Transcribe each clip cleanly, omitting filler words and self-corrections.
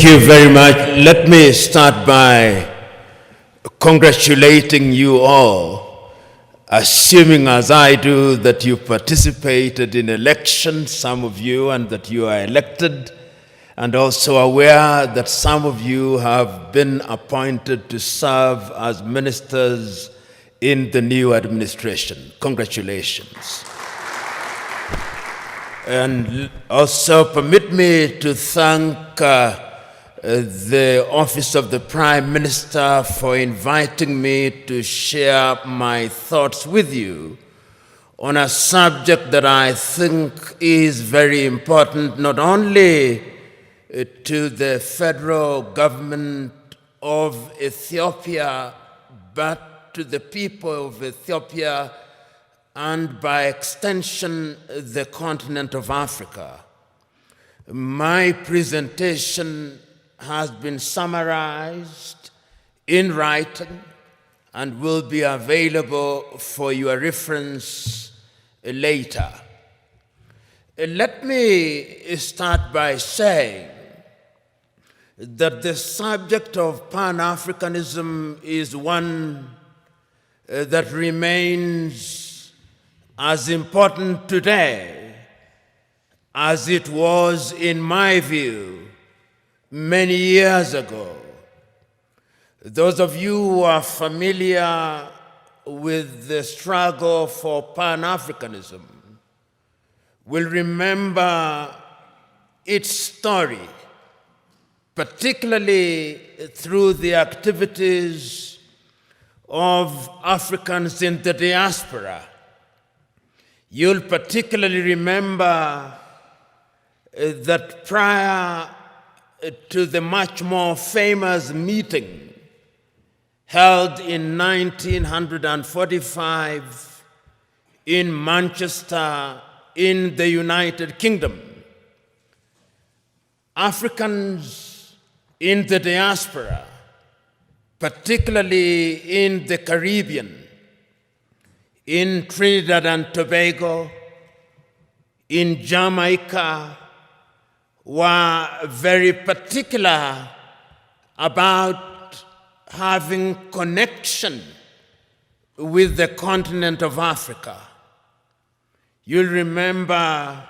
Thank you very much. Let me start by congratulating you all, assuming as I do that you participated in elections, some of you, and that you are elected, and also aware that some of you have been appointed to serve as ministers in the new administration. Congratulations. And also permit me to thank the Office of the Prime Minister for inviting me to share my thoughts with you on a subject that I think is very important, not only to the federal government of Ethiopia, but to the people of Ethiopia and by extension, the continent of Africa. My presentation has been summarized in writing and will be available for your reference later. Let me start by saying that the subject of Pan-Africanism is one that remains as important today as it was, in my view, many years ago. Those of you who are familiar with the struggle for Pan-Africanism will remember its story, particularly through the activities of Africans in the diaspora. You'll particularly remember that prior to the much more famous meeting held in 1945 in Manchester in the United Kingdom, Africans in the diaspora, particularly in the Caribbean, in Trinidad and Tobago, in Jamaica, were very particular about having connection with the continent of Africa. You'll remember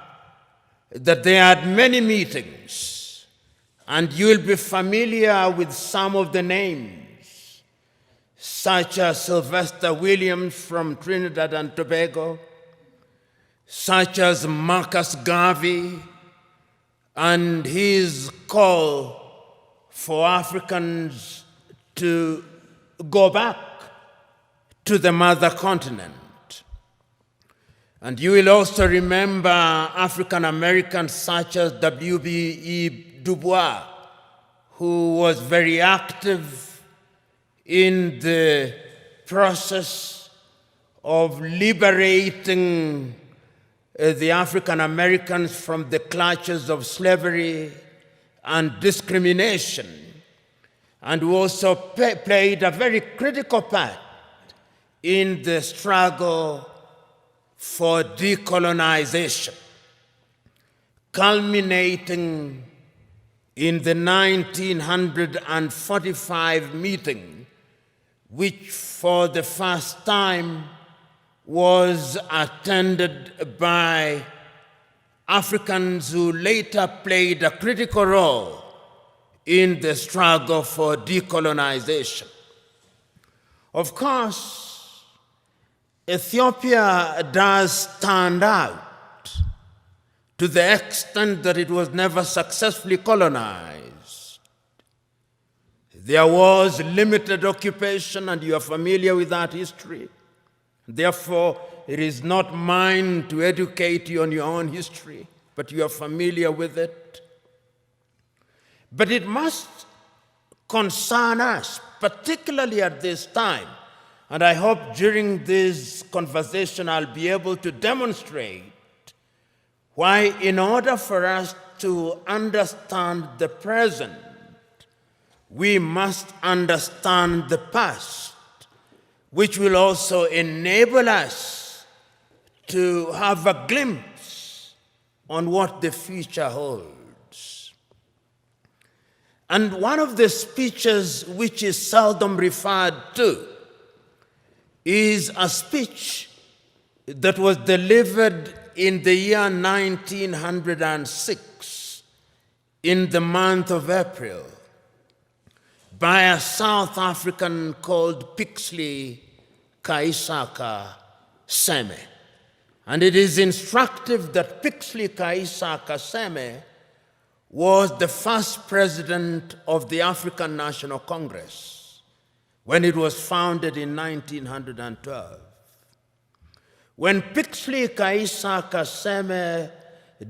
that they had many meetings, and you'll be familiar with some of the names, such as Sylvester Williams from Trinidad and Tobago, such as Marcus Garvey and his call for Africans to go back to the mother continent. And you will also remember African Americans such as W.B.E. Du Bois, who was very active in the process of liberating the African Americans from the clutches of slavery and discrimination, and who also played a very critical part in the struggle for decolonization, culminating in the 1945 meeting, which for the first time was attended by Africans who later played a critical role in the struggle for decolonization. Of course, Ethiopia does stand out to the extent that it was never successfully colonized. There was limited occupation, and you are familiar with that history. Therefore, it is not mine to educate you on your own history, but you are familiar with it. But it must concern us, particularly at this time, and I hope during this conversation I'll be able to demonstrate why, in order for us to understand the present, we must understand the past, which will also enable us to have a glimpse on what the future holds. And one of the speeches which is seldom referred to is a speech that was delivered in the year 1906 in the month of April by a South African called Pixley Kaisaka Seme. And it is instructive that Pixley Kaisaka Seme was the first president of the African National Congress when it was founded in 1912. When Pixley Kaisaka Seme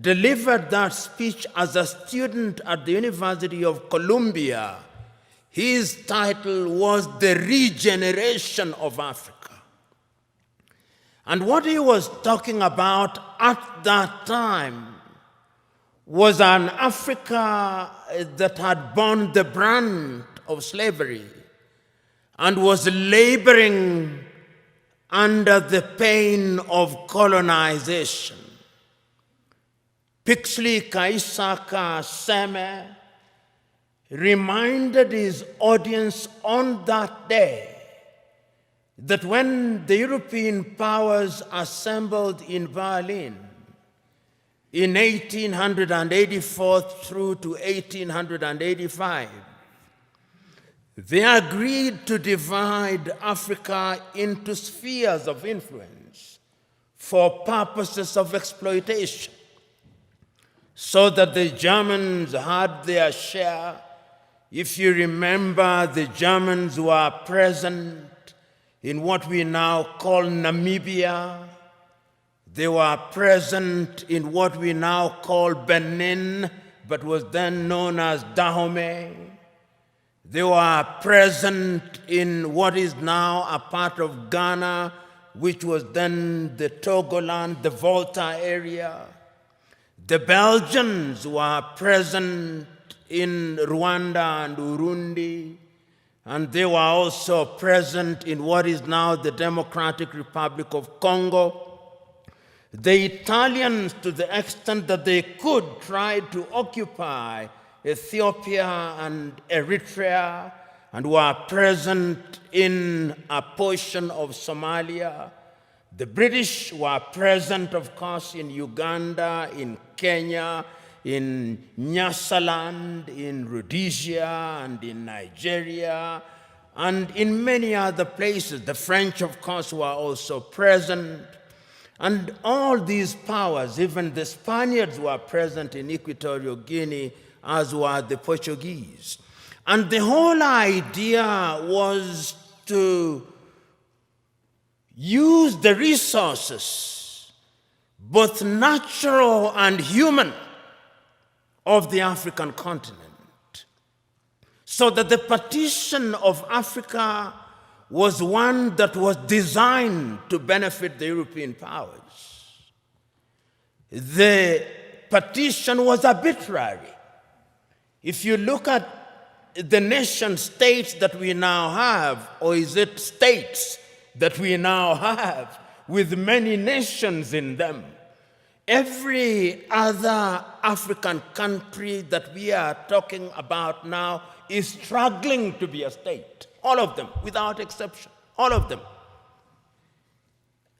delivered that speech as a student at the University of Columbia, his title was The Regeneration of Africa. And what he was talking about at that time was an Africa that had borne the brunt of slavery and was laboring under the pain of colonization. Pixley Kaisaka Seme reminded his audience on that day that when the European powers assembled in Berlin in 1884 through to 1885, they agreed to divide Africa into spheres of influence for purposes of exploitation, so that the Germans had their share. If you remember, the Germans were present in what we now call Namibia. They were present in what we now call Benin, but was then known as Dahomey. They were present in what is now a part of Ghana, which was then the Togoland, the Volta area. The Belgians were present in Rwanda and Urundi, and they were also present in what is now the Democratic Republic of Congo. The Italians, to the extent that they could, tried to occupy Ethiopia and Eritrea and were present in a portion of Somalia. The British were present, of course, in Uganda, in Kenya, in Nyasaland, in Rhodesia, and in Nigeria, and in many other places. The French, of course, were also present. And all these powers, even the Spaniards, were present in Equatorial Guinea, as were the Portuguese. And the whole idea was to use the resources, both natural and human, of the African continent, so that the partition of Africa was one that was designed to benefit the European powers. The partition was arbitrary. If you look at the nation states that we now have, or is it states that we now have with many nations in them, every other African country that we are talking about now is struggling to be a state. All of them, without exception, all of them.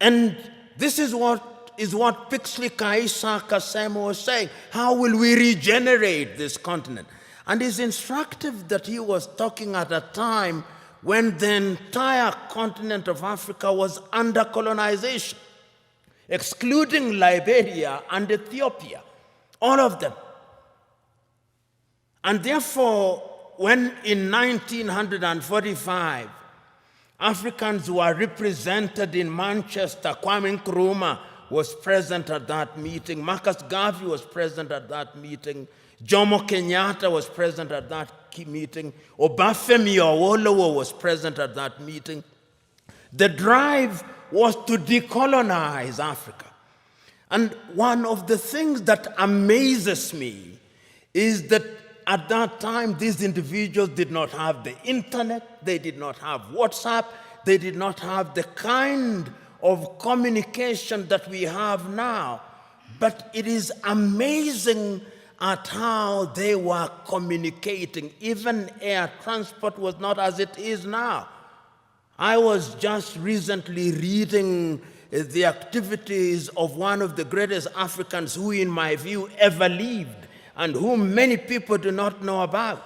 And this is what Pixley Kaisaka Seme was saying. How will we regenerate this continent? And it's instructive that he was talking at a time when the entire continent of Africa was under colonization, excluding Liberia and Ethiopia, all of them. And therefore, when in 1945, Africans were represented in Manchester, Kwame Nkrumah was present at that meeting, Marcus Garvey was present at that meeting, Jomo Kenyatta was present at that meeting, Obafemi Awolowo was present at that meeting. The drive was to decolonize Africa. And one of the things that amazes me is that at that time, these individuals did not have the internet, they did not have WhatsApp, they did not have the kind of communication that we have now. But it is amazing at how they were communicating. Even air transport was not as it is now. I was just recently reading the activities of one of the greatest Africans who, in my view, ever lived and whom many people do not know about.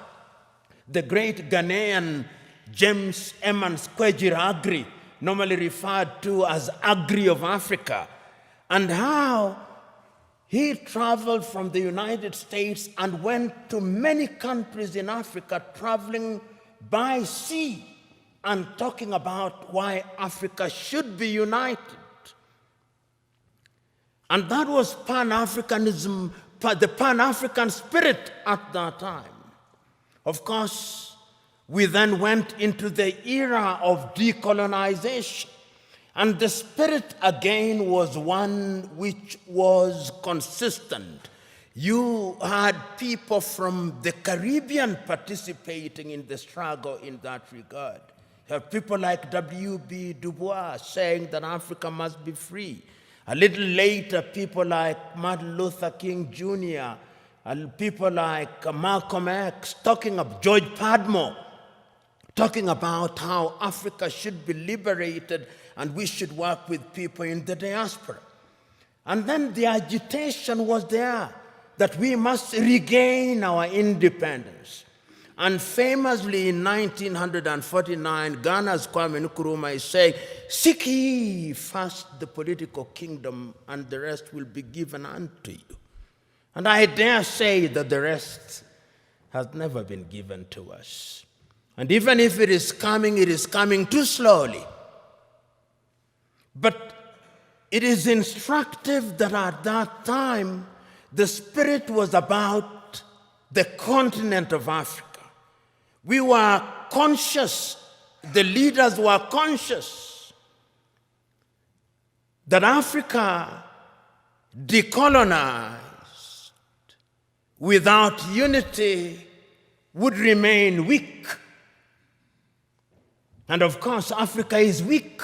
The great Ghanaian James Emmons Kwegyir Agri, normally referred to as Agri of Africa, and how he traveled from the United States and went to many countries in Africa, traveling by sea and talking about why Africa should be united. And that was Pan-Africanism, the Pan-African spirit at that time. Of course, we then went into the era of decolonization. And the spirit again was one which was consistent. You had people from the Caribbean participating in the struggle in that regard. You have people like W.B. Du Bois saying that Africa must be free. A little later, people like Martin Luther King Jr., and people like Malcolm X, talking of George Padmore, talking about how Africa should be liberated and we should work with people in the diaspora. And then the agitation was there that we must regain our independence. And famously in 1949, Ghana's Kwame Nkrumah is saying, "Seek ye first the political kingdom, and the rest will be given unto you." And I dare say that the rest has never been given to us. And even if it is coming too slowly. But it is instructive that at that time, the spirit was about the continent of Africa. We were conscious, the leaders were conscious that Africa decolonized without unity would remain weak. And of course, Africa is weak.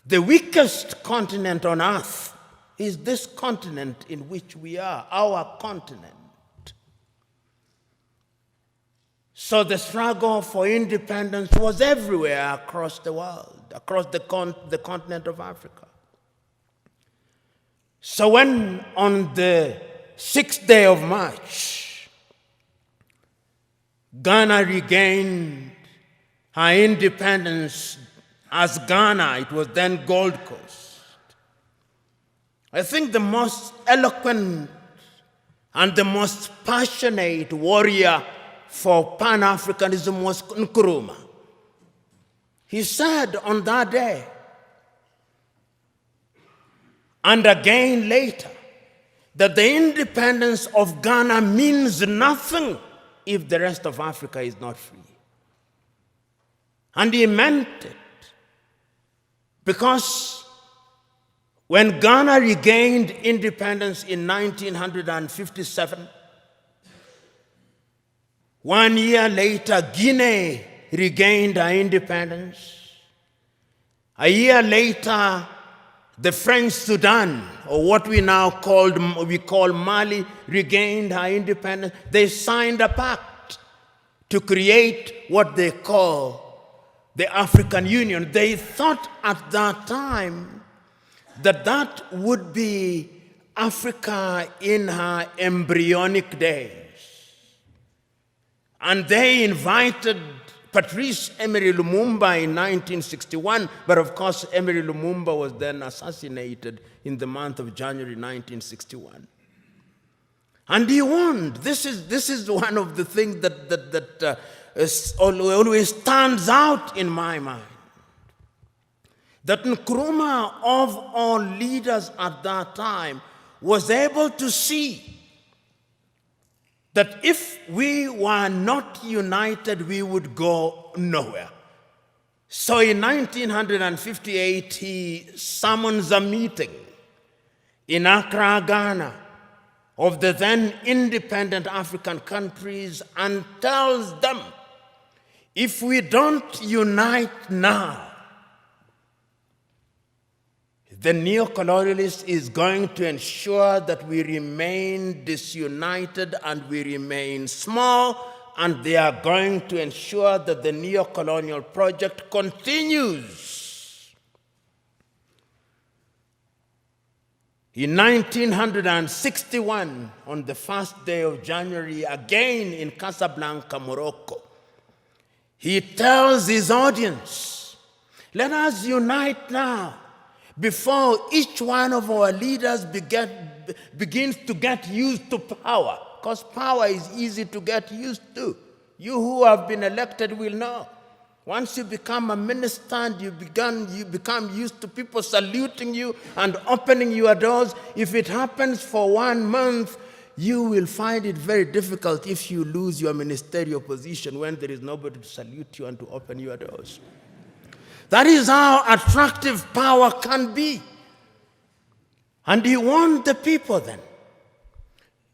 The weakest continent on earth is this continent in which we are, our continent. So the struggle for independence was everywhere across the world, across the continent of Africa. So when on the 6th day of March, Ghana regained her independence as Ghana, it was then Gold Coast. I think the most eloquent and the most passionate warrior for Pan-Africanism was Nkrumah. He said on that day, and again later, that the independence of Ghana means nothing if the rest of Africa is not free. And he meant it. Because when Ghana regained independence in 1957, 1 year later, Guinea regained her independence. A year later, the French Sudan, or what we now call Mali, regained her independence. They signed a pact to create what they call the African Union. They thought at that time that that would be Africa in her embryonic days. And they invited Patrice Emery Lumumba in 1961, but of course Emery Lumumba was then assassinated in the month of January 1961. And he warned. This is one of the things that always stands out in my mind. That Nkrumah, of all leaders at that time, was able to see that if we were not united, we would go nowhere. So in 1958, he summons a meeting in Accra, Ghana, of the then independent African countries and tells them, if we don't unite now, The neo-colonialist is going to ensure that we remain disunited and we remain small, and they are going to ensure that the neo-colonial project continues. In 1961, on the first day of January, again in Casablanca, Morocco, he tells his audience, let us unite now before each one of our leaders begins to get used to power. Because power is easy to get used to. You who have been elected will know. Once you become a minister and you become used to people saluting you and opening your doors, if it happens for 1 month, you will find it very difficult if you lose your ministerial position when there is nobody to salute you and to open your doors. That is how attractive power can be. And he warned the people then.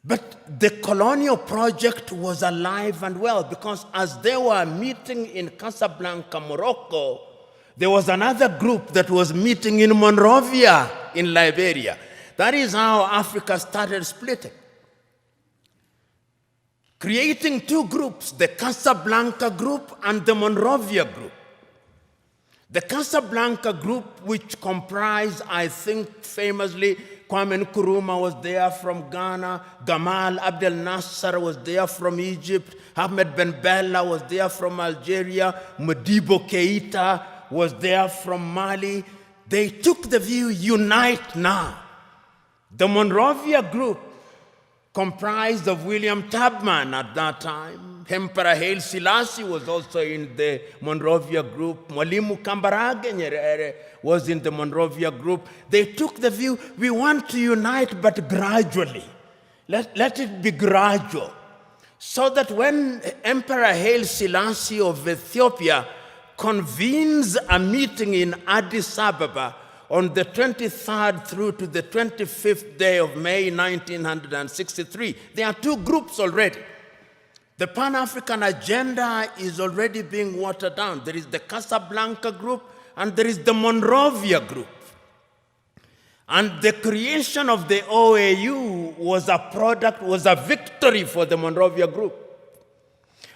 But the colonial project was alive and well, because as they were meeting in Casablanca, Morocco, there was another group that was meeting in Monrovia in Liberia. That is how Africa started splitting, creating two groups, the Casablanca group and the Monrovia group. The Casablanca group, which comprised, I think, famously, Kwame Nkrumah was there from Ghana, Gamal Abdel Nasser was there from Egypt, Ahmed Ben Bella was there from Algeria, Modibo Keita was there from Mali. They took the view, unite now. The Monrovia group, comprised of William Tubman at that time. Emperor Haile Selassie was also in the Monrovia group. Mwalimu Kambarage Nyerere was in the Monrovia group. They took the view, we want to unite, but gradually. Let it be gradual. So that when Emperor Haile Selassie of Ethiopia convenes a meeting in Addis Ababa on the 23rd through to the 25th day of May 1963. There are two groups already. The Pan-African agenda is already being watered down. There is the Casablanca group and there is the Monrovia group. And the creation of the OAU was a victory for the Monrovia group.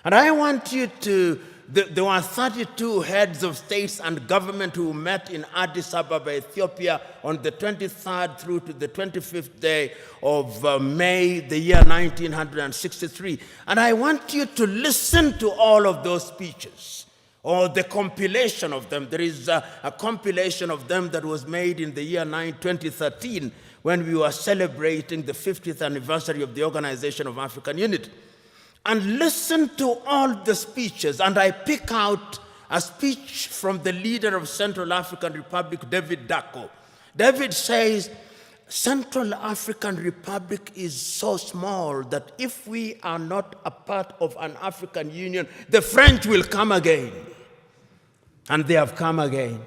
And I want you to, there were 32 heads of states and government who met in Addis Ababa, Ethiopia on the 23rd through to the 25th day of May, the year 1963. And I want you to listen to all of those speeches, or the compilation of them. There is a compilation of them that was made in the year 2013 when we were celebrating the 50th anniversary of the Organization of African Unity. And listen to all the speeches, and I pick out a speech from the leader of Central African Republic, David Dacko. David says, Central African Republic is so small that if we are not a part of an African Union, the French will come again. And they have come again.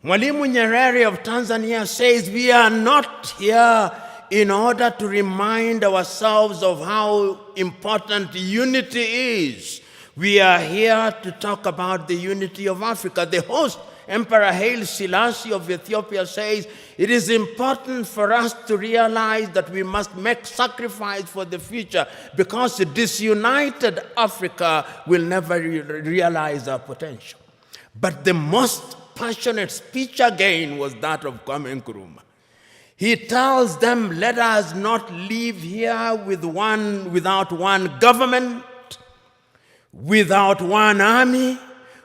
Mwalimu Nyerere of Tanzania says, we are not here in order to remind ourselves of how important unity is. We are here to talk about the unity of Africa. The host, Emperor Haile Selassie of Ethiopia, says, it is important for us to realize that we must make sacrifice for the future, because a disunited Africa will never realize our potential. But the most passionate speech again was that of Kwame Nkrumah. He tells them, let us not leave here without one government, without one army,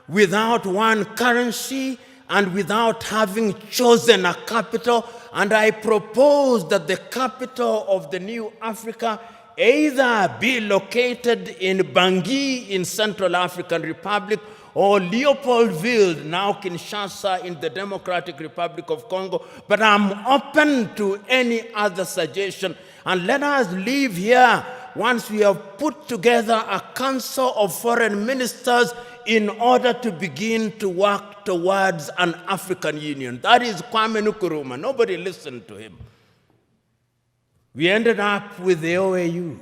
without one currency, and without having chosen a capital. And I propose that the capital of the new Africa either be located in Bangui in Central African Republic, or Leopoldville, now Kinshasa, in the Democratic Republic of Congo. But I'm open to any other suggestion. And let us leave here once we have put together a council of foreign ministers in order to begin to work towards an African Union. That is Kwame Nkrumah. Nobody listened to him. We ended up with the OAU.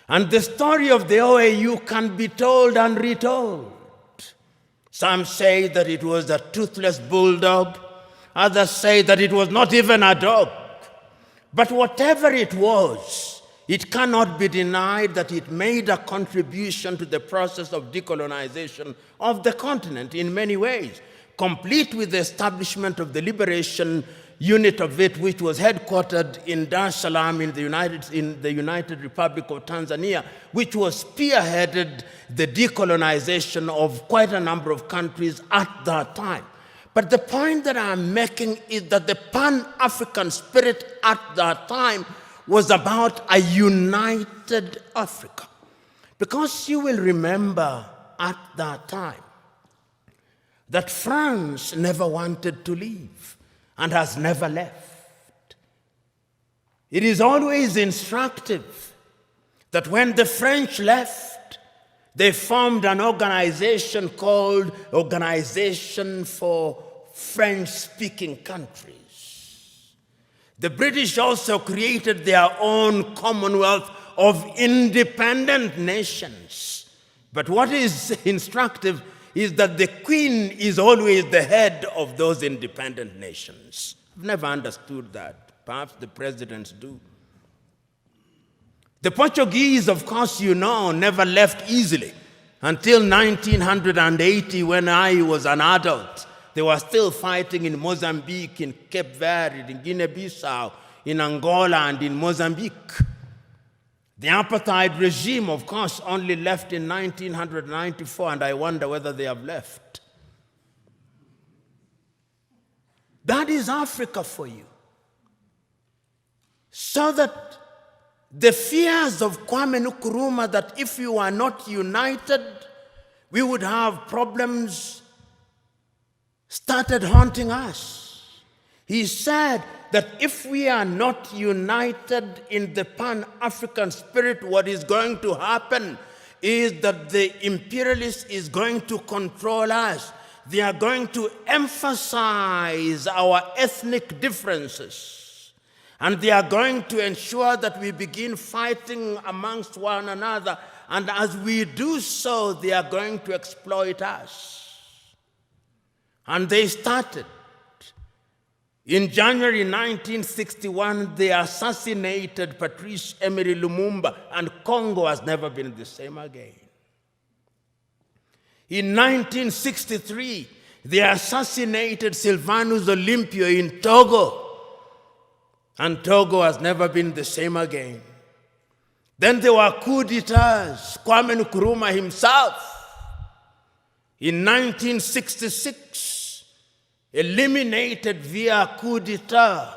And the story of the OAU can be told and retold. Some say that it was a toothless bulldog. Others say that it was not even a dog. But whatever it was, it cannot be denied that it made a contribution to the process of decolonization of the continent in many ways, complete with the establishment of the liberation unit of it, which was headquartered in Dar es Salaam in the United Republic of Tanzania, which was spearheaded the decolonization of quite a number of countries at that time. But the point that I'm making is that the Pan-African spirit at that time was about a united Africa. Because you will remember at that time that France never wanted to leave and has never left. It is always instructive that when the French left, they formed an organization called Organization for French-Speaking Countries. The British also created their own Commonwealth of Independent Nations. But what is instructive is that the Queen is always the head of those independent nations. I've never understood that. Perhaps the presidents do. The Portuguese, of course, you know, never left easily. Until 1980, when I was an adult, they were still fighting in Mozambique, in Cape Verde, in Guinea-Bissau, in Angola, and in Mozambique. The apartheid regime, of course, only left in 1994, and I wonder whether they have left. That is Africa for you. So that the fears of Kwame Nkrumah that if you are not united, we would have problems, started haunting us. He said that if we are not united in the Pan-African spirit, what is going to happen is that the imperialists is going to control us. They are going to emphasize our ethnic differences. And they are going to ensure that we begin fighting amongst one another. And as we do so, they are going to exploit us. And they started. In January 1961, they assassinated Patrice Emery Lumumba, and Congo has never been the same again. In 1963, they assassinated Sylvanus Olympio in Togo, and Togo has never been the same again. Then there were coup d'etats. Kwame Nkrumah himself, in 1966, eliminated via coup d'etat,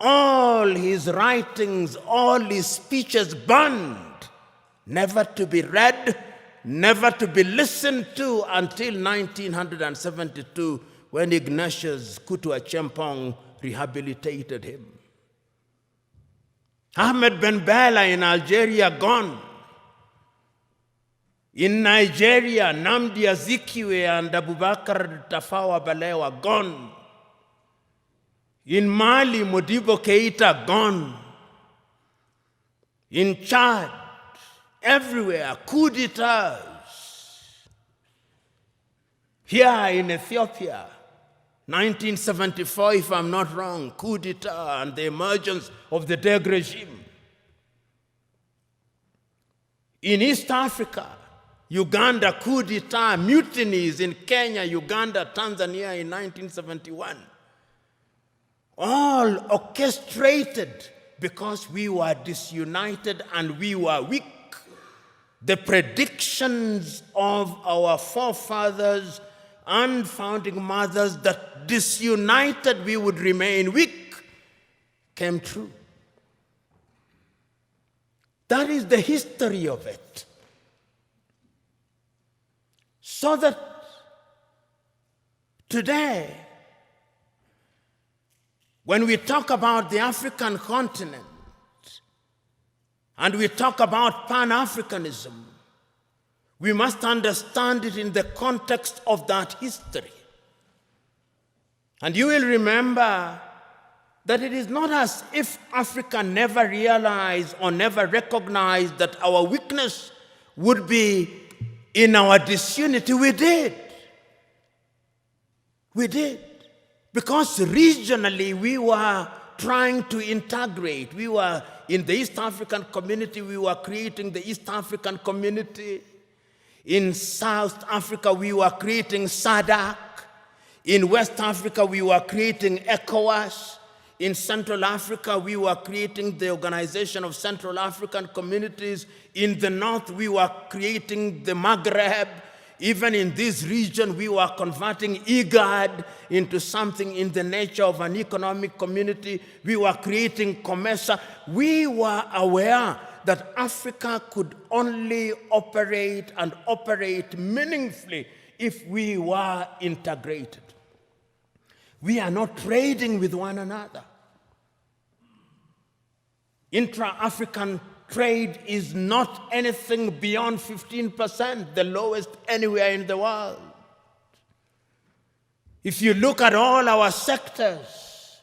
all his writings, all his speeches banned, never to be read, never to be listened to until 1972, when Ignatius Kutu Acheampong rehabilitated him. Ahmed Ben Bella in Algeria, gone. In Nigeria, Nnamdi Azikiwe and Abubakar Tafawa Balewa, gone. In Mali, Modibo Keita, gone. In Chad, everywhere, coup d'etats. Here in Ethiopia, 1974, if I'm not wrong, coup d'etat and the emergence of the Derg regime. In East Africa, Uganda, coup d'etat, mutinies in Kenya, Uganda, Tanzania in 1971. All orchestrated because we were disunited and we were weak. The predictions of our forefathers and founding mothers that disunited we would remain weak came true. That is the history of it. So that today, when we talk about the African continent and we talk about Pan-Africanism, we must understand it in the context of that history. And you will remember that it is not as if Africa never realized or never recognized that our weakness would be in our disunity. We did. We did. Because regionally we were trying to integrate. We were in the East African community, we were creating the East African community. In South Africa, we were creating SADC. In West Africa, we were creating ECOWAS. In Central Africa, we were creating the Organization of Central African Communities. In the North, we were creating the Maghreb. Even in this region, we were converting IGAD into something in the nature of an economic community. We were creating COMESA. We were aware that Africa could only operate and operate meaningfully if we were integrated. We are not trading with one another. Intra-African trade is not anything beyond 15%, the lowest anywhere in the world. If you look at all our sectors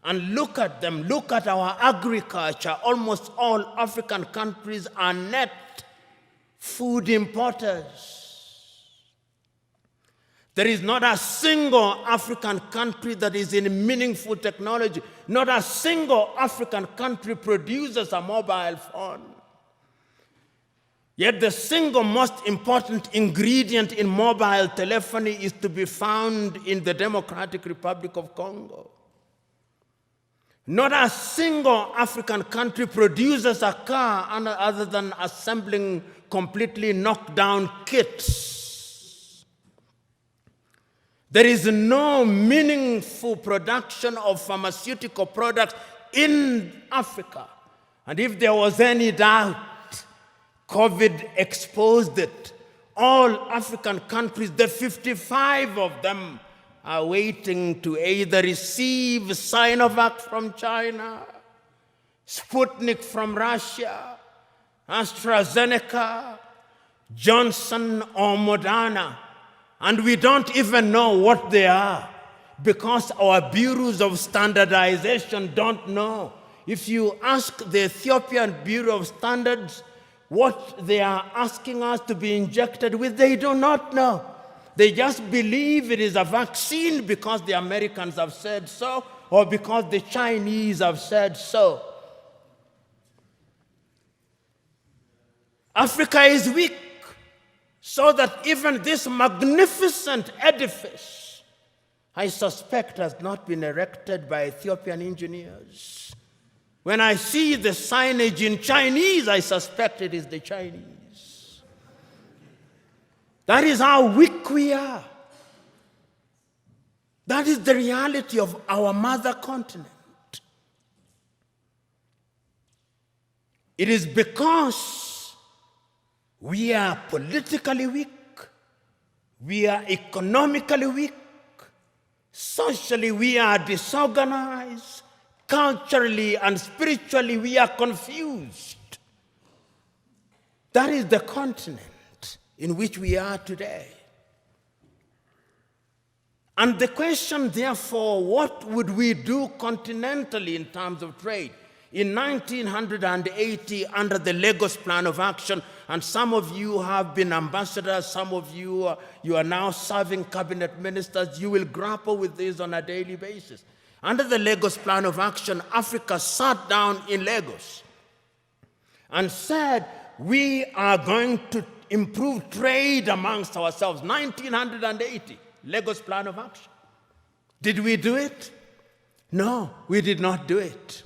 and look at them, look at our agriculture, almost all African countries are net food importers. There is not a single African country that is in meaningful technology. Not a single African country produces a mobile phone. Yet the single most important ingredient in mobile telephony is to be found in the Democratic Republic of Congo. Not a single African country produces a car other than assembling completely knocked down kits. There is no meaningful production of pharmaceutical products in Africa. And if there was any doubt, COVID exposed it. All African countries, the 55 of them, are waiting to either receive Sinovac from China, Sputnik from Russia, AstraZeneca, Johnson or Moderna. And we don't even know what they are because our bureaus of standardization don't know. If you ask the Ethiopian Bureau of Standards what they are asking us to be injected with, they do not know. They just believe it is a vaccine because the Americans have said so or because the Chinese have said so. Africa is weak. So that even this magnificent edifice, I suspect, has not been erected by Ethiopian engineers. When I see the signage in Chinese, I suspect it is the Chinese. That is how weak we are. That is the reality of our mother continent. It is because we are politically weak, we are economically weak, socially we are disorganized, culturally and spiritually we are confused. That is the continent in which we are today. And the question, therefore, what would we do continentally in terms of trade? In 1980, under the Lagos Plan of Action, and some of you have been ambassadors, some of you are now serving cabinet ministers, you will grapple with this on a daily basis. Under the Lagos Plan of Action, Africa sat down in Lagos and said, we are going to improve trade amongst ourselves. 1980, Lagos Plan of Action. Did we do it? No, we did not do it.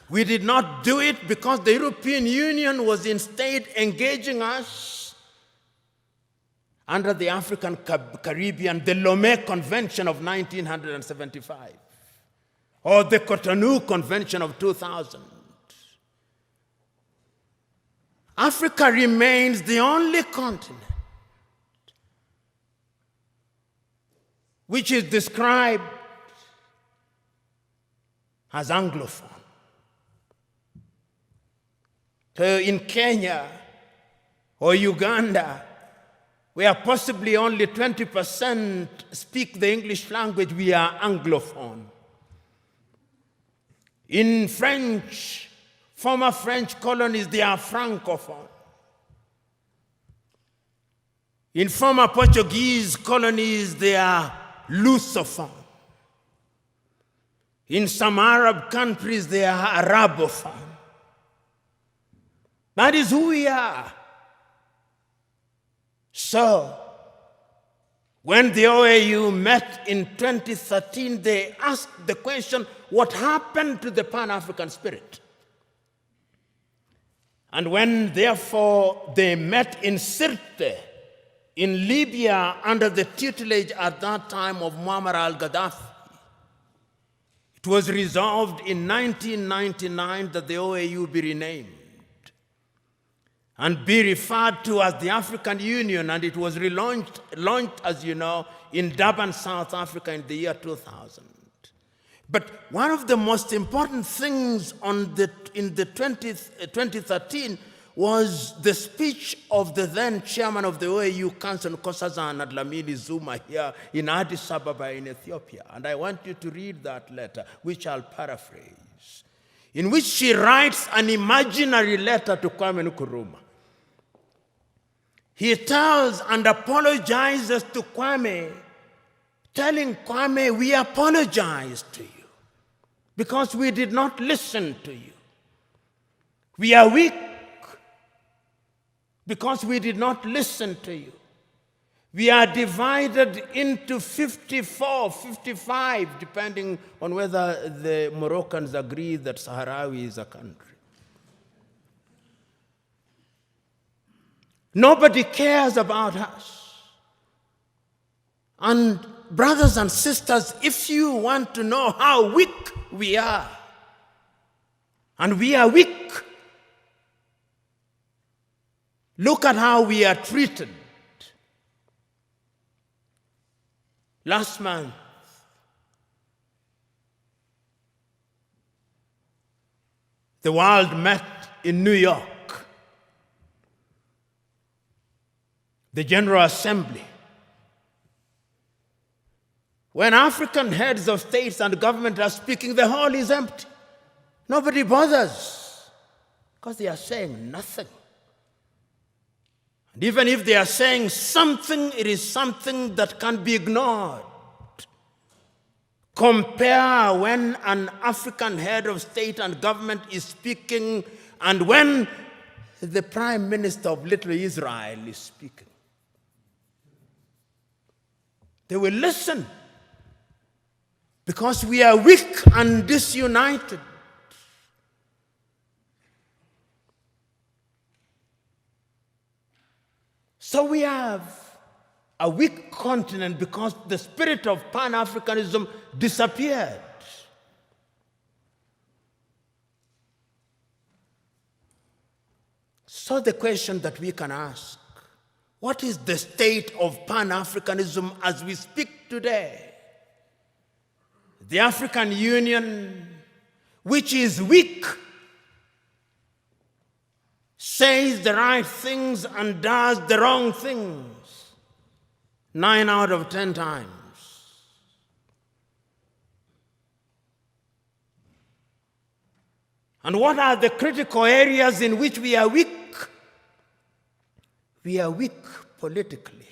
We did not do it because the European Union was instead engaging us under the African Caribbean, the Lomé Convention of 1975, or the Cotonou Convention of 2000. Africa remains the only continent which is described as Anglophone. So in Kenya or Uganda, where possibly only 20% speak the English language, we are Anglophone. In French, former French colonies, they are Francophone. In former Portuguese colonies, they are Lusophone. In some Arab countries, they are Arabophone. That is who we are. So, when the OAU met in 2013, they asked the question, what happened to the Pan-African spirit? And when, therefore, they met in Sirte, in Libya, under the tutelage at that time of Muammar al-Gaddafi, it was resolved in 1999 that the OAU be renamed and be referred to as the African Union, and it was launched, as you know, in Durban, South Africa in the year 2000. But one of the most important things in the 2013 was the speech of the then chairman of the OAU Council, Nkosazana Dlamini Zuma, here in Addis Ababa in Ethiopia. And I want you to read that letter, which I'll paraphrase, in which she writes an imaginary letter to Kwame Nkrumah. He tells and apologizes to Kwame, telling Kwame, we apologize to you because we did not listen to you. We are weak because we did not listen to you. We are divided into 54, 55, depending on whether the Moroccans agree that Sahrawi is a country. Nobody cares about us. And brothers and sisters, if you want to know how weak we are, and we are weak, look at how we are treated. Last month, the world met in New York. The General Assembly. When African heads of states and government are speaking, the hall is empty. Nobody bothers because they are saying nothing. And even if they are saying something, it is something that can be ignored. Compare when an African head of state and government is speaking and when the Prime Minister of Little Israel is speaking. They will listen because we are weak and disunited. So we have a weak continent because the spirit of Pan-Africanism disappeared. So the question that we can ask, what is the state of Pan-Africanism as we speak today? The African Union, which is weak, says the right things and does the wrong things 9 out of 10 times. And what are the critical areas in which we are weak? We are weak politically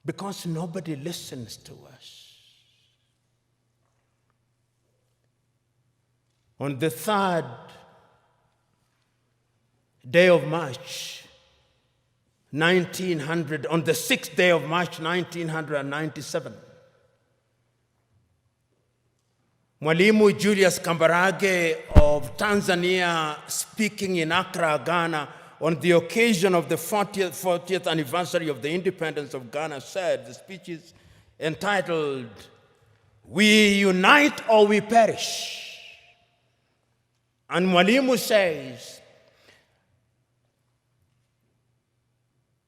because nobody listens to us. On the 3rd day of March, 1900, on the 6th day of March, 1997, Mwalimu Julius Kambarage of Tanzania, speaking in Accra, Ghana, on the occasion of the 40th anniversary of the independence of Ghana, said, the speech is entitled, "We Unite or We Perish." And Mwalimu says,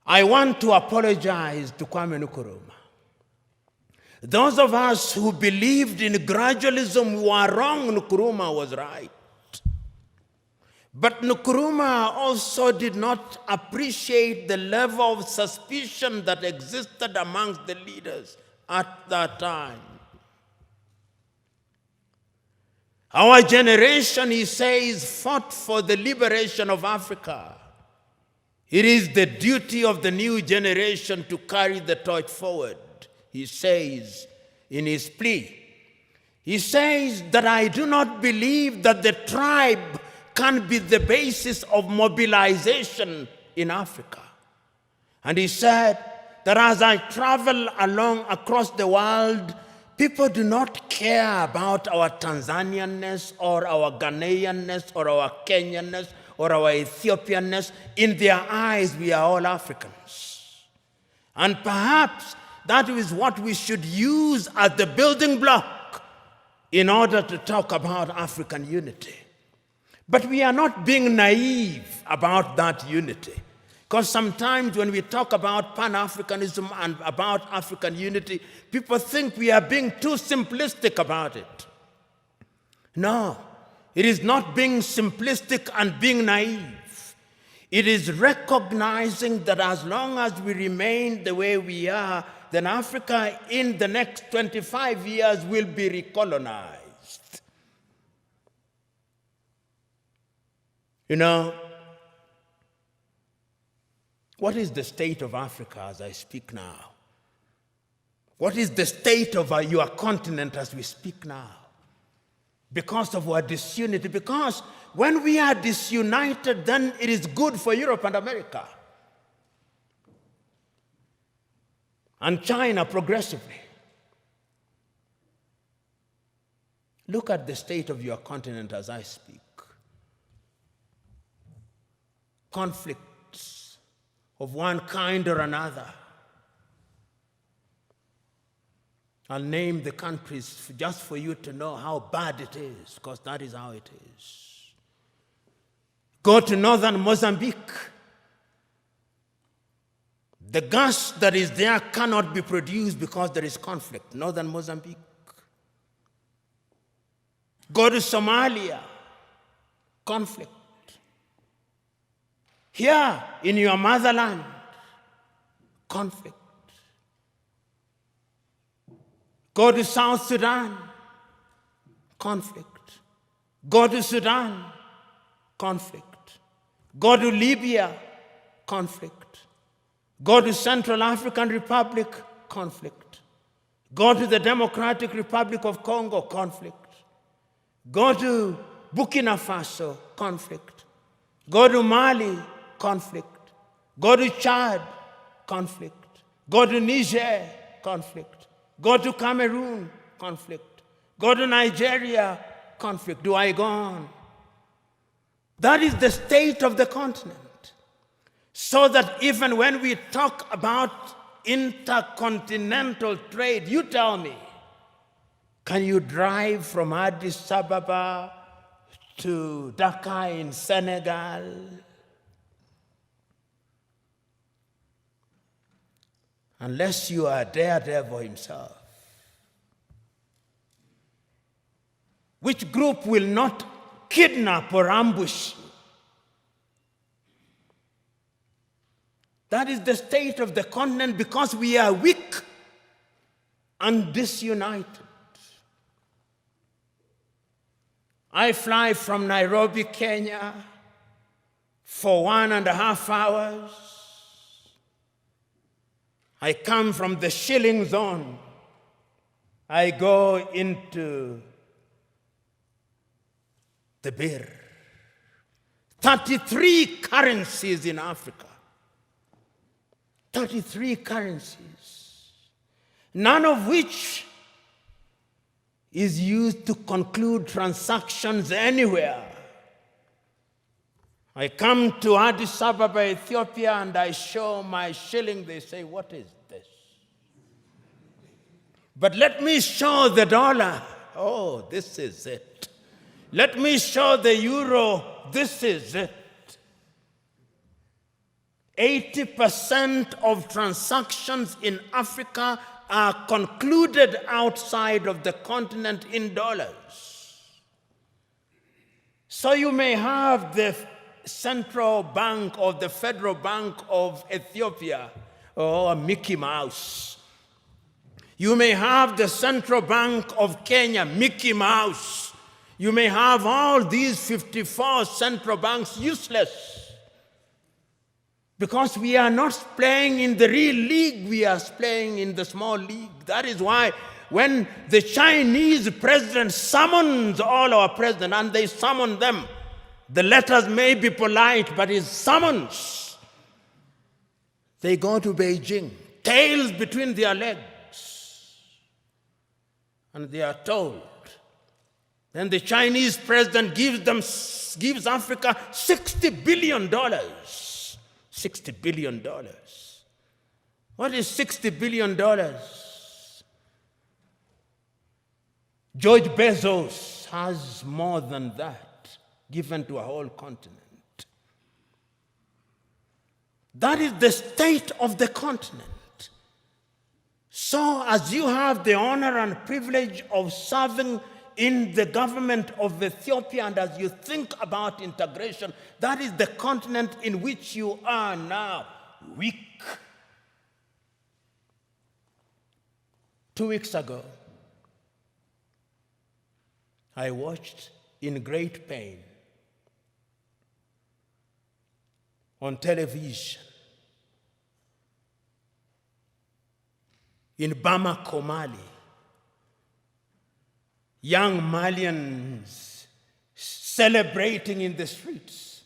I want to apologize to Kwame Nkrumah. Those of us who believed in gradualism were wrong. Nkrumah was right. But Nkrumah also did not appreciate the level of suspicion that existed amongst the leaders at that time. Our generation, he says, fought for the liberation of Africa It is the duty of the new generation to carry the torch forward, he says in his plea. He says that I do not believe that the tribe can be the basis of mobilization in Africa. And he said that as I travel along across the world, people do not care about our Tanzanianness or our Ghanaianness or our Kenyanness or our Ethiopianness. In their eyes, we are all Africans. And perhaps that is what we should use as the building block in order to talk about African unity. But we are not being naive about that unity. Because sometimes when we talk about Pan-Africanism and about African unity, people think we are being too simplistic about it. No, it is not being simplistic and being naive. It is recognizing that as long as we remain the way we are, then Africa in the next 25 years will be recolonized. You know, what is the state of Africa as I speak now? What is the state of your continent as we speak now? Because of our disunity. Because when we are disunited, then it is good for Europe and America. And China progressively. Look at the state of your continent as I speak. Conflicts of one kind or another. I'll name the countries just for you to know how bad it is, because that is how it is. Go to northern Mozambique. The gas that is there cannot be produced because there is conflict. Northern Mozambique. Go to Somalia. Conflict. Here in your motherland, conflict. Go to South Sudan, conflict. Go to Sudan, conflict. Go to Libya, conflict. Go to Central African Republic, conflict. Go to the Democratic Republic of Congo, conflict. Go to Burkina Faso, conflict. Go to Mali, conflict. Go to Chad, conflict. Go to Niger, conflict. Go to Cameroon, conflict. Go to Nigeria, conflict. Do I go on? That is the state of the continent. So that even when we talk about intercontinental trade, you tell me, can you drive from Addis Ababa to Dakar in Senegal? Unless you are Daredevil himself. Which group will not kidnap or ambush you? That is the state of the continent because we are weak and disunited. I fly from Nairobi, Kenya for 1.5 hours. I come from the shilling zone. I go into the birr. 33 currencies in Africa. 33 currencies. None of which is used to conclude transactions anywhere. I come to Addis Ababa, Ethiopia, and I show my shilling. They say, what is this? But let me show the dollar. Oh, this is it. Let me show the euro. This is it. 80% of transactions in Africa are concluded outside of the continent in dollars. So you may have the Central Bank or the Federal Bank of Ethiopia, or Mickey Mouse. You may have the Central Bank of Kenya, Mickey Mouse. You may have all these 54 central banks useless. Because we are not playing in the real league, we are playing in the small league. That is why when the Chinese president summons all our presidents, and they summon them, the letters may be polite, but it's summons. They go to Beijing, tails between their legs, and they are told. Then the Chinese president gives Africa $60 billion. $60 billion. What is $60 billion? George Bezos has more than that given to a whole continent. That is the state of the continent. So, as you have the honor and privilege of serving in the government of Ethiopia, and as you think about integration, that is the continent in which you are now weak. 2 weeks ago, I watched in great pain on television in Bamako, Mali, young Malians celebrating in the streets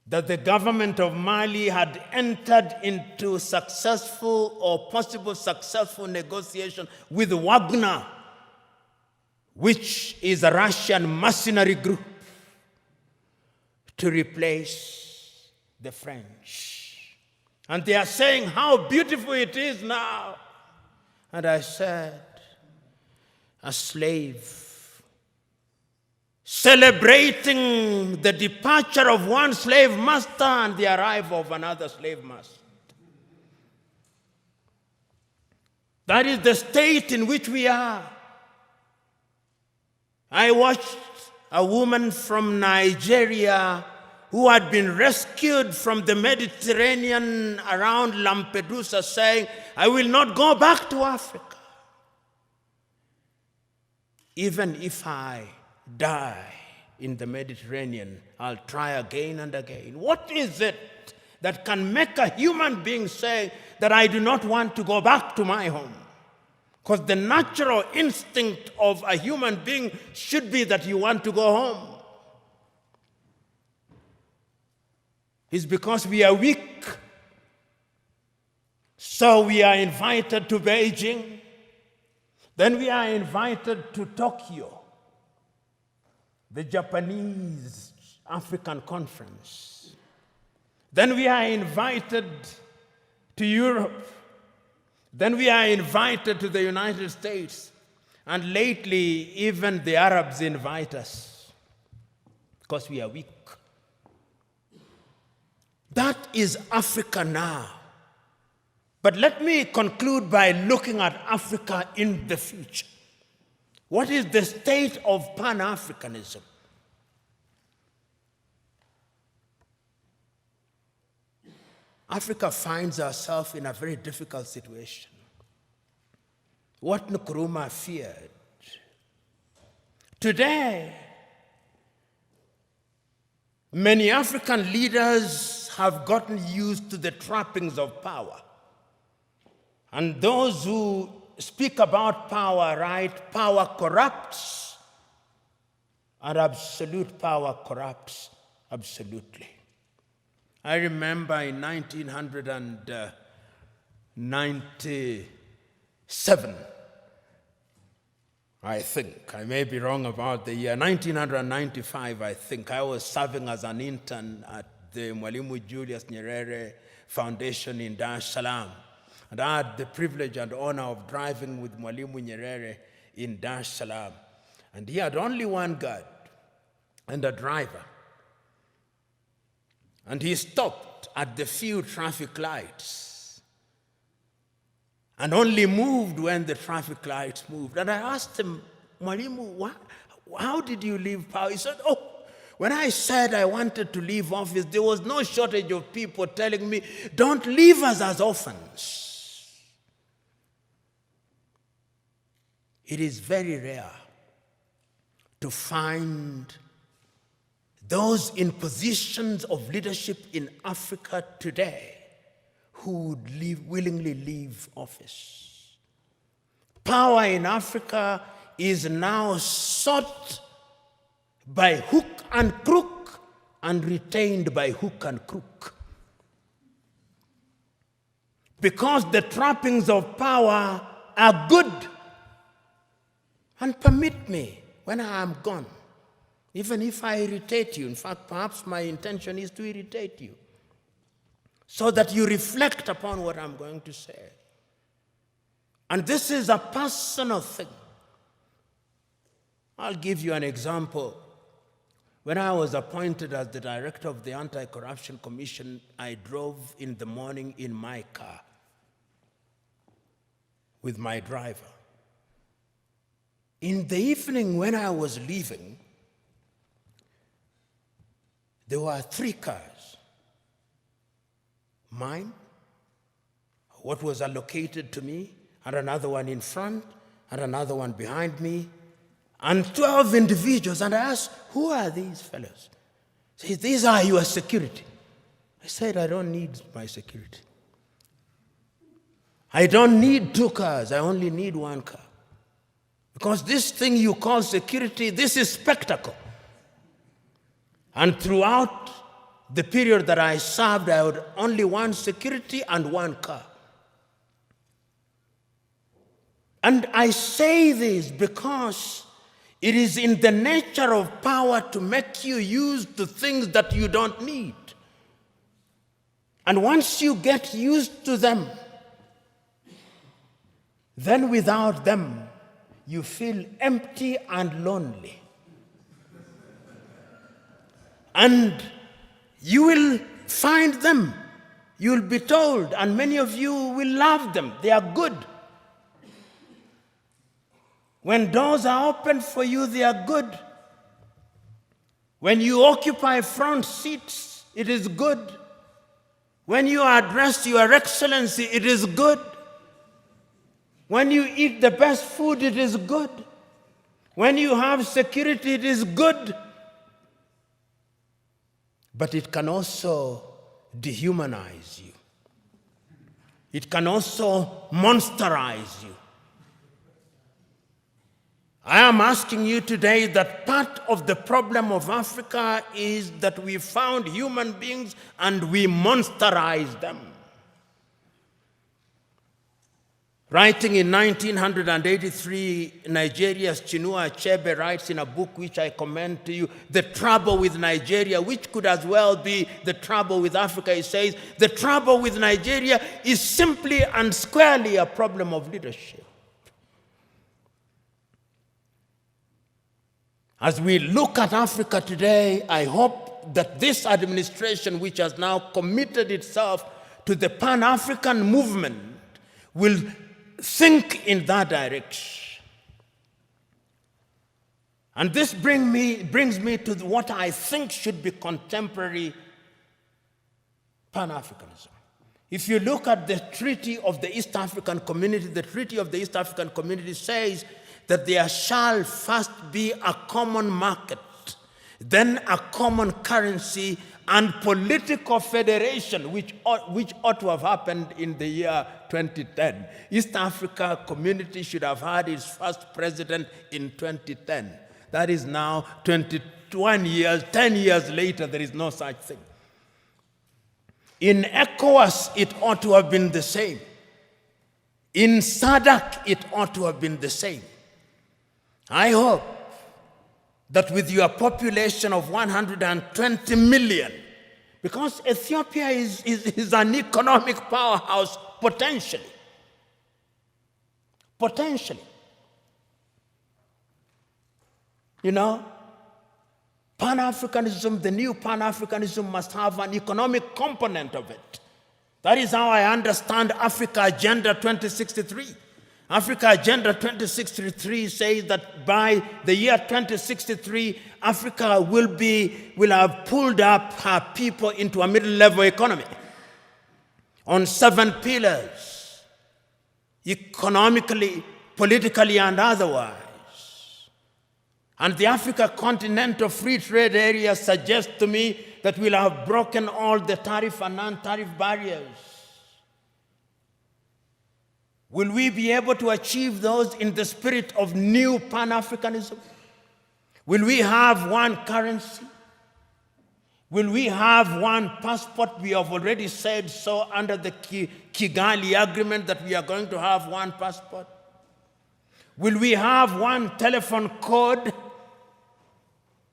that the government of Mali had entered into successful or possible successful negotiation with Wagner, which is a Russian mercenary group, to replace the French. And they are saying how beautiful it is now. And I said, a slave celebrating the departure of one slave master and the arrival of another slave master. That is the state in which we are. I watched a woman from Nigeria who had been rescued from the Mediterranean around Lampedusa saying, I will not go back to Africa. Even if I die in the Mediterranean, I'll try again and again. What is it that can make a human being say that I do not want to go back to my home? Because the natural instinct of a human being should be that you want to go home. It's because we are weak. So we are invited to Beijing. Then we are invited to Tokyo, the Japanese African Conference. Then we are invited to Europe. Then we are invited to the United States. And lately, even the Arabs invite us because we are weak. That is Africa now. But let me conclude by looking at Africa in the future. What is the state of Pan-Africanism? Africa finds herself in a very difficult situation. What Nkrumah feared. Today, many African leaders have gotten used to the trappings of power. And those who speak about power, right? Power corrupts, and absolute power corrupts absolutely. I remember in 1997, I think, I may be wrong about the year, 1995, I think, I was serving as an intern at the Mwalimu Julius Nyerere Foundation in Dar es Salaam. And I had the privilege and honor of driving with Mwalimu Nyerere in Dar es Salaam. And he had only one guard and a driver. And he stopped at the few traffic lights and only moved when the traffic lights moved. And I asked him, Mwalimu, how did you leave power? He said, when I said I wanted to leave office, there was no shortage of people telling me, don't leave us as orphans. It is very rare to find those in positions of leadership in Africa today who would willingly leave office. Power in Africa is now sought by hook and crook and retained by hook and crook. Because the trappings of power are good. And permit me, when I am gone, even if I irritate you, in fact, perhaps my intention is to irritate you, so that you reflect upon what I'm going to say. And this is a personal thing. I'll give you an example. When I was appointed as the director of the Anti-Corruption Commission, I drove in the morning in my car with my driver. In the evening when I was leaving, there were 3 cars. Mine, what was allocated to me, and another one in front, and another one behind me, and 12 individuals. And I asked, who are these fellows? He said, these are your security. I said, I don't need my security. I don't need 2 cars, I only need 1 car. Because this thing you call security, this is spectacle. And throughout the period that I served, I had only 1 security and 1 car. And I say this because it is in the nature of power to make you use the things that you don't need. And once you get used to them, then without them, you feel empty and lonely. And you will find them. You'll be told, and many of you will love them. They are good. When doors are opened for you, they are good. When you occupy front seats, it is good. When you are addressed, Your Excellency, it is good. When you eat the best food, it is good. When you have security, it is good. But it can also dehumanize you. It can also monsterize you. I am asking you today that part of the problem of Africa is that we found human beings and we monsterize them. Writing in 1983, Nigeria's Chinua Achebe writes in a book which I commend to you, The Trouble with Nigeria, which could as well be the trouble with Africa. He says, the trouble with Nigeria is simply and squarely a problem of leadership. As we look at Africa today, I hope that this administration, which has now committed itself to the Pan-African movement, will think in that direction. And this brings me to what I think should be contemporary Pan-Africanism. If you look at the Treaty of the East African Community, the Treaty of the East African Community says that there shall first be a common market, then a common currency, and political federation, which ought to have happened in the year 2010. East Africa Community should have had its first president in 2010. That is now 21 years, 10 years later, there is no such thing. In ECOWAS, it ought to have been the same. In SADC, it ought to have been the same. I hope that with your population of 120 million, because Ethiopia is an economic powerhouse potentially. You know, Pan-Africanism, the new Pan-Africanism must have an economic component of it. That is how I understand Africa Agenda 2063. Africa Agenda 2063 says that by the year 2063, Africa will have pulled up her people into a middle-level economy on 7 pillars, economically, politically, and otherwise. And the Africa Continental Free Trade Area suggests to me that we'll have broken all the tariff and non-tariff barriers. Will we be able to achieve those in the spirit of new Pan-Africanism? Will we have one currency? Will we have one passport? We have already said so under the Kigali Agreement that we are going to have one passport. Will we have one telephone code?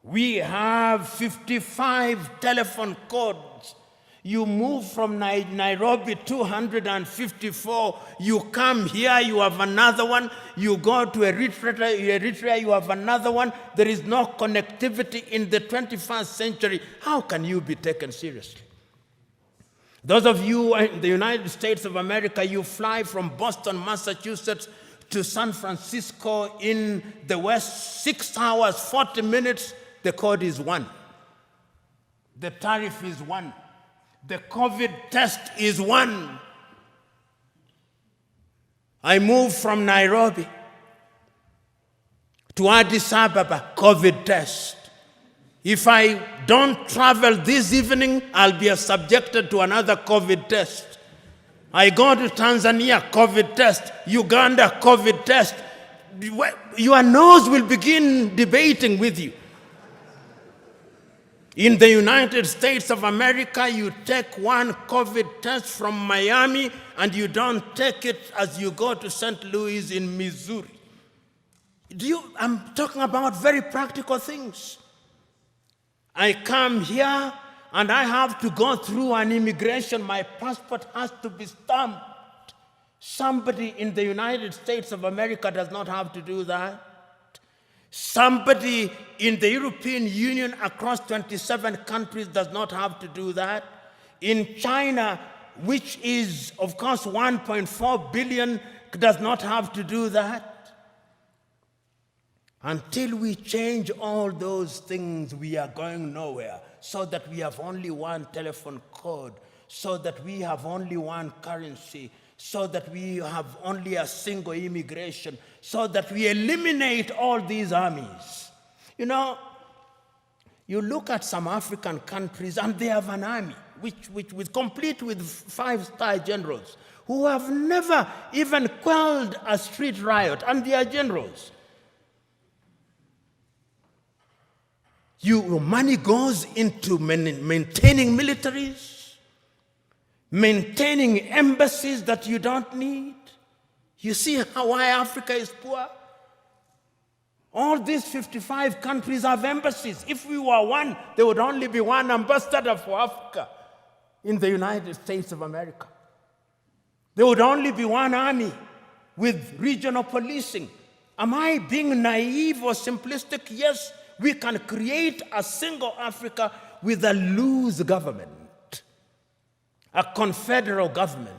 We have 55 telephone codes. You move from Nairobi 254, you come here, you have another one, you go to Eritrea, you have another one. There is no connectivity in the 21st century. How can you be taken seriously? Those of you in the United States of America, you fly from Boston, Massachusetts to San Francisco in the West, 6 hours, 40 minutes, the code is 1. The tariff is 1. The COVID test is 1. I moved from Nairobi to Addis Ababa, COVID test. If I don't travel this evening, I'll be subjected to another COVID test. I go to Tanzania, COVID test. Uganda, COVID test. Your nose will begin debating with you. In the United States of America, you take one COVID test from Miami and you don't take it as you go to St. Louis in Missouri. I'm talking about very practical things. I come here and I have to go through an immigration. My passport has to be stamped. Somebody in the United States of America does not have to do that. Somebody in the European Union across 27 countries does not have to do that. In China, which is, of course, 1.4 billion, does not have to do that. Until we change all those things, we are going nowhere. So that we have only one telephone code, so that we have only one currency, so that we have only a single immigration, so that we eliminate all these armies. You know, you look at some African countries and they have an army, which complete with 5-star generals who have never even quelled a street riot, and they are generals. Your money goes into maintaining militaries, maintaining embassies that you don't need. You see why Africa is poor? All these 55 countries have embassies. If we were one, there would only be one ambassador for Africa in the United States of America. There would only be one army with regional policing. Am I being naive or simplistic? Yes, we can create a single Africa with a loose government, a confederal government,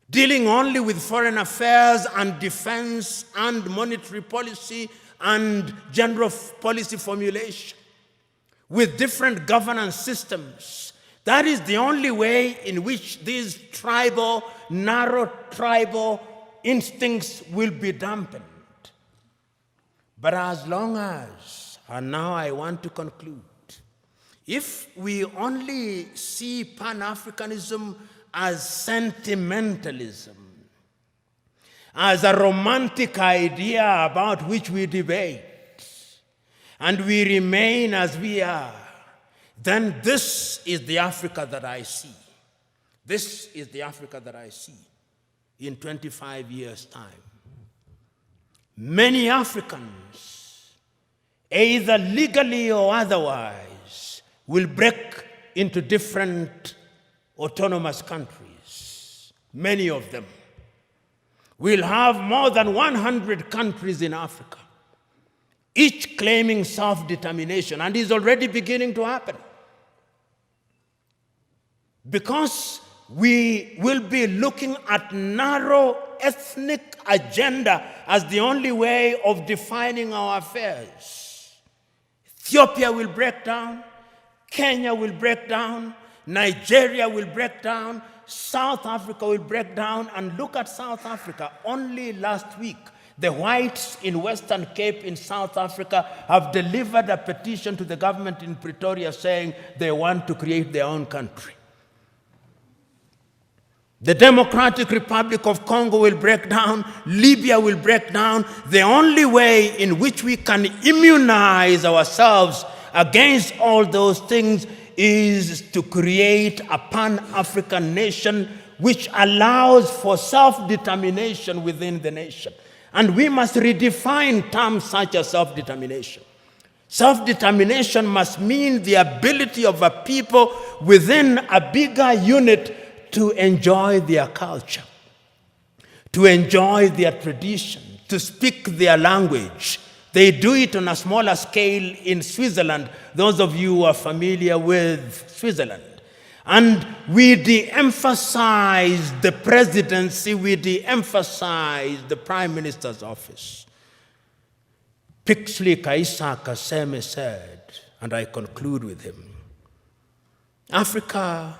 dealing only with foreign affairs and defense and monetary policy and general policy formulation, with different governance systems. That is the only way in which these narrow tribal instincts will be dampened. But as long as, and now I want to conclude, if we only see Pan-Africanism as sentimentalism, as a romantic idea about which we debate, and we remain as we are, then this is the Africa that I see. This is the Africa that I see in 25 years' time. Many Africans, either legally or otherwise, will break into different autonomous countries. Many of them. We'll have more than 100 countries in Africa, each claiming self-determination, and is already beginning to happen. Because we will be looking at narrow ethnic agenda as the only way of defining our affairs. Ethiopia will break down, Kenya will break down, Nigeria will break down, South Africa will break down. And look at South Africa. Only last week, The whites in Western Cape in South Africa have delivered a petition to the government in Pretoria saying they want to create their own country. The Democratic Republic of Congo will break down. Libya will break down. The only way in which we can immunize ourselves against all those things is to create a Pan-African nation which allows for self-determination within the nation. And we must redefine terms such as self-determination. Self-determination must mean the ability of a people within a bigger unit to enjoy their culture, to enjoy their tradition, to speak their language. They do it on a smaller scale in Switzerland, those of you who are familiar with Switzerland. And we de-emphasize the presidency, we de-emphasize the prime minister's office. Pixley Kaisa Kaseme said, and I conclude with him, Africa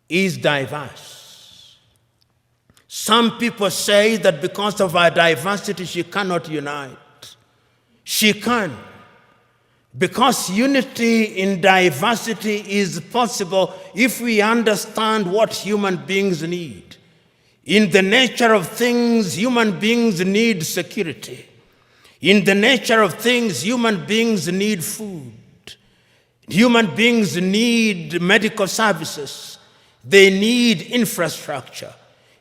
is diverse. Some people say that because of our diversity, she cannot unite. She can. Because unity in diversity is possible if we understand what human beings need. In the nature of things, human beings need security. In the nature of things, human beings need food. Human beings need medical services. They need infrastructure.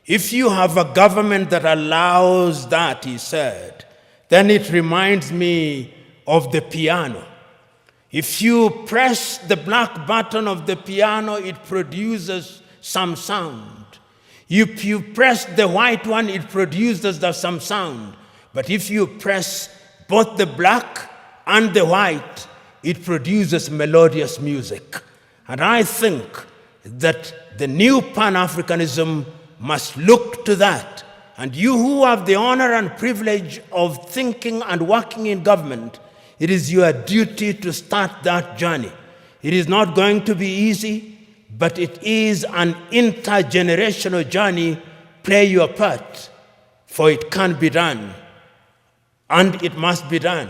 If you have a government that allows that, he said, then it reminds me of the piano. If you press the black button of the piano, it produces some sound. If you press the white one, it produces some sound. But if you press both the black and the white, it produces melodious music. And I think that the new Pan-Africanism must look to that. And you who have the honor and privilege of thinking and working in government, it is your duty to start that journey. It is not going to be easy, but it is an intergenerational journey. Play your part, for it can be done, and it must be done.